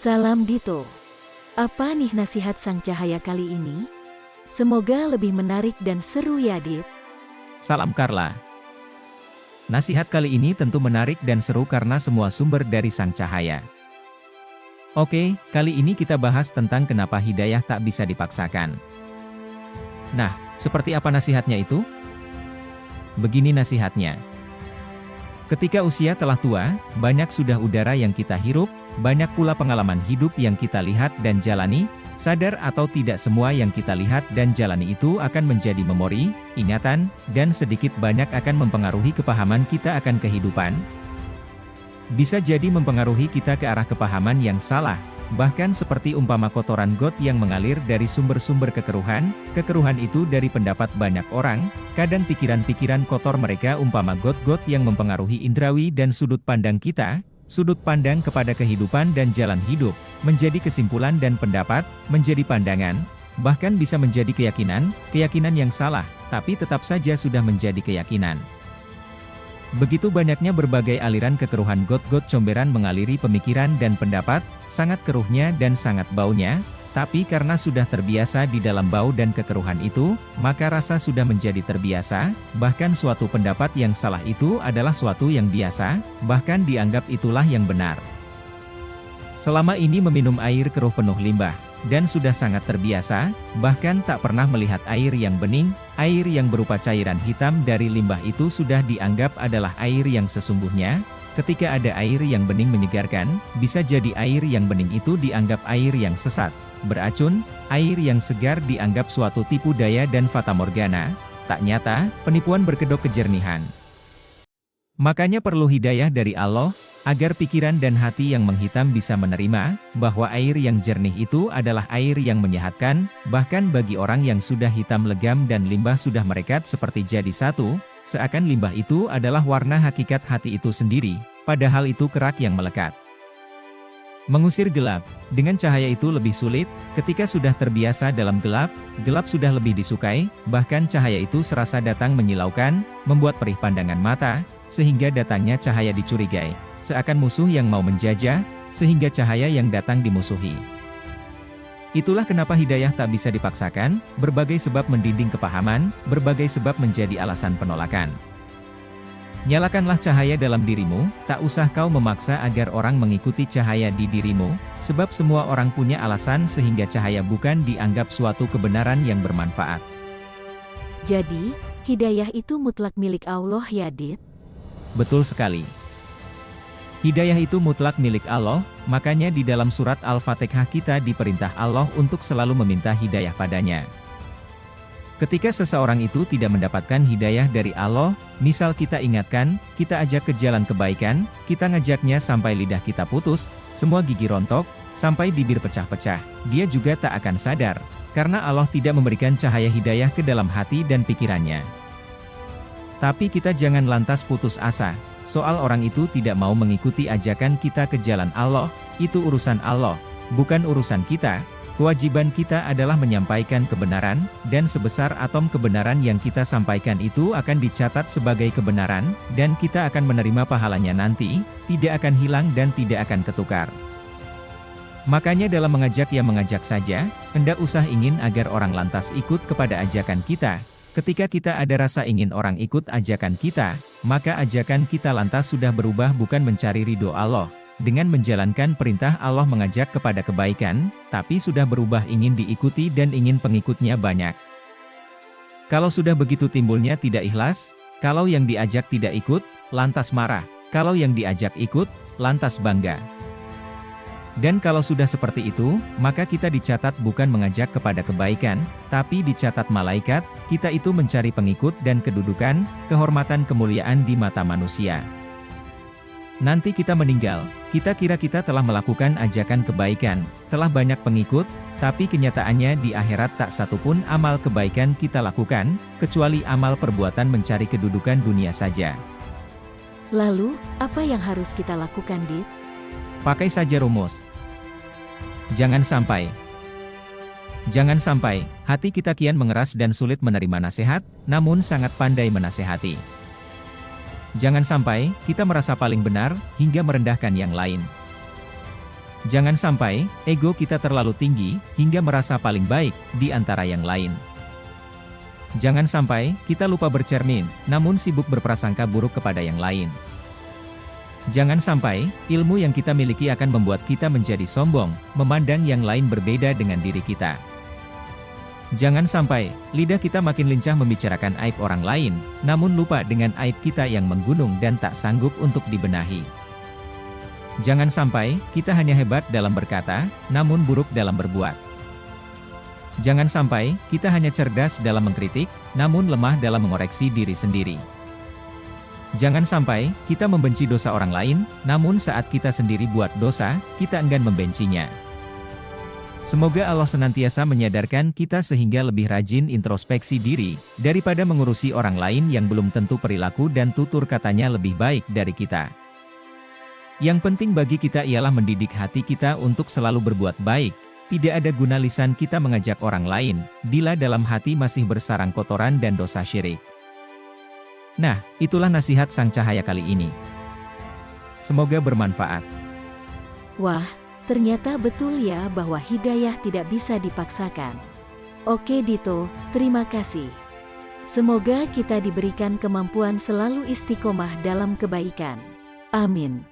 Salam Dito. Apa nih nasihat Sang Cahaya kali ini? Semoga lebih menarik dan seru ya, Dit. Salam Carla. Nasihat kali ini tentu menarik dan seru karena semua sumber dari Sang Cahaya. Oke, kali ini kita bahas tentang kenapa hidayah tak bisa dipaksakan. Nah, seperti apa nasihatnya itu? Begini nasihatnya. Ketika usia telah tua, banyak sudah udara yang kita hirup, banyak pula pengalaman hidup yang kita lihat dan jalani, sadar atau tidak semua yang kita lihat dan jalani itu akan menjadi memori, ingatan, dan sedikit banyak akan mempengaruhi kepahaman kita akan kehidupan. Bisa jadi mempengaruhi kita ke arah kepahaman yang salah, bahkan seperti umpama kotoran got yang mengalir dari sumber-sumber kekeruhan itu dari pendapat banyak orang, kadang pikiran-pikiran kotor mereka umpama got-got yang mempengaruhi indrawi dan sudut pandang kita, sudut pandang kepada kehidupan dan jalan hidup, menjadi kesimpulan dan pendapat, menjadi pandangan, bahkan bisa menjadi keyakinan yang salah, tapi tetap saja sudah menjadi keyakinan. Begitu banyaknya berbagai aliran kekeruhan got-got comberan mengaliri pemikiran dan pendapat, sangat keruhnya dan sangat baunya, tapi karena sudah terbiasa di dalam bau dan kekeruhan itu, maka rasa sudah menjadi terbiasa, bahkan suatu pendapat yang salah itu adalah suatu yang biasa, bahkan dianggap itulah yang benar. Selama ini meminum air keruh penuh limbah, dan sudah sangat terbiasa, bahkan tak pernah melihat air yang bening, air yang berupa cairan hitam dari limbah itu sudah dianggap adalah air yang sesungguhnya. Ketika ada air yang bening menyegarkan, bisa jadi air yang bening itu dianggap air yang sesat, beracun, air yang segar dianggap suatu tipu daya dan fatamorgana, tak nyata, penipuan berkedok kejernihan. Makanya perlu hidayah dari Allah, agar pikiran dan hati yang menghitam bisa menerima, bahwa air yang jernih itu adalah air yang menyehatkan, bahkan bagi orang yang sudah hitam legam dan limbah sudah merekat seperti jadi satu, seakan limbah itu adalah warna hakikat hati itu sendiri, padahal itu kerak yang melekat. Mengusir gelap, dengan cahaya itu lebih sulit, ketika sudah terbiasa dalam gelap, gelap sudah lebih disukai, bahkan cahaya itu serasa datang menyilaukan, membuat perih pandangan mata, sehingga datangnya cahaya dicurigai, seakan musuh yang mau menjajah, sehingga cahaya yang datang dimusuhi. Itulah kenapa hidayah tak bisa dipaksakan, berbagai sebab mendinding kepahaman, berbagai sebab menjadi alasan penolakan. Nyalakanlah cahaya dalam dirimu, tak usah kau memaksa agar orang mengikuti cahaya di dirimu, sebab semua orang punya alasan sehingga cahaya bukan dianggap suatu kebenaran yang bermanfaat. Jadi, hidayah itu mutlak milik Allah ya, Dit? Betul sekali. Hidayah itu mutlak milik Allah, makanya di dalam surat Al-Fatihah kita diperintah Allah untuk selalu meminta hidayah padanya. Ketika seseorang itu tidak mendapatkan hidayah dari Allah, misal kita ingatkan, kita ajak ke jalan kebaikan, kita ngajaknya sampai lidah kita putus, semua gigi rontok, sampai bibir pecah-pecah, dia juga tak akan sadar, karena Allah tidak memberikan cahaya hidayah ke dalam hati dan pikirannya. Tapi kita jangan lantas putus asa, soal orang itu tidak mau mengikuti ajakan kita ke jalan Allah, itu urusan Allah, bukan urusan kita. Kewajiban kita adalah menyampaikan kebenaran, dan sebesar atom kebenaran yang kita sampaikan itu akan dicatat sebagai kebenaran, dan kita akan menerima pahalanya nanti, tidak akan hilang dan tidak akan ketukar. Makanya dalam mengajak ya mengajak saja, hendak usah ingin agar orang lantas ikut kepada ajakan kita. Ketika kita ada rasa ingin orang ikut ajakan kita, maka ajakan kita lantas sudah berubah bukan mencari ridho Allah, dengan menjalankan perintah Allah mengajak kepada kebaikan, tapi sudah berubah ingin diikuti dan ingin pengikutnya banyak. Kalau sudah begitu timbulnya tidak ikhlas, kalau yang diajak tidak ikut, lantas marah, kalau yang diajak ikut, lantas bangga. Dan kalau sudah seperti itu, maka kita dicatat bukan mengajak kepada kebaikan, tapi dicatat malaikat, kita itu mencari pengikut dan kedudukan, kehormatan kemuliaan di mata manusia. Nanti kita meninggal, kita kira kita telah melakukan ajakan kebaikan, telah banyak pengikut, tapi kenyataannya di akhirat tak satupun amal kebaikan kita lakukan, kecuali amal perbuatan mencari kedudukan dunia saja. Lalu, apa yang harus kita lakukan, Dit? Pakai saja rumus. Jangan sampai hati kita kian mengeras dan sulit menerima nasihat, namun sangat pandai menasehati. Jangan sampai kita merasa paling benar hingga merendahkan yang lain. Jangan sampai ego kita terlalu tinggi hingga merasa paling baik di antara yang lain. Jangan sampai kita lupa bercermin, namun sibuk berprasangka buruk kepada yang lain. Jangan sampai ilmu yang kita miliki akan membuat kita menjadi sombong, memandang yang lain berbeda dengan diri kita. Jangan sampai lidah kita makin lincah membicarakan aib orang lain, namun lupa dengan aib kita yang menggunung dan tak sanggup untuk dibenahi. Jangan sampai kita hanya hebat dalam berkata, namun buruk dalam berbuat. Jangan sampai kita hanya cerdas dalam mengkritik, namun lemah dalam mengoreksi diri sendiri. Jangan sampai kita membenci dosa orang lain, namun saat kita sendiri buat dosa, kita enggan membencinya. Semoga Allah senantiasa menyadarkan kita sehingga lebih rajin introspeksi diri, daripada mengurusi orang lain yang belum tentu perilaku dan tutur katanya lebih baik dari kita. Yang penting bagi kita ialah mendidik hati kita untuk selalu berbuat baik. Tidak ada guna lisan kita mengajak orang lain, bila dalam hati masih bersarang kotoran dan dosa syirik. Nah, itulah nasihat Sang Cahaya kali ini. Semoga bermanfaat. Wah, ternyata betul ya bahwa hidayah tidak bisa dipaksakan. Oke Dito, terima kasih. Semoga kita diberikan kemampuan selalu istiqomah dalam kebaikan. Amin.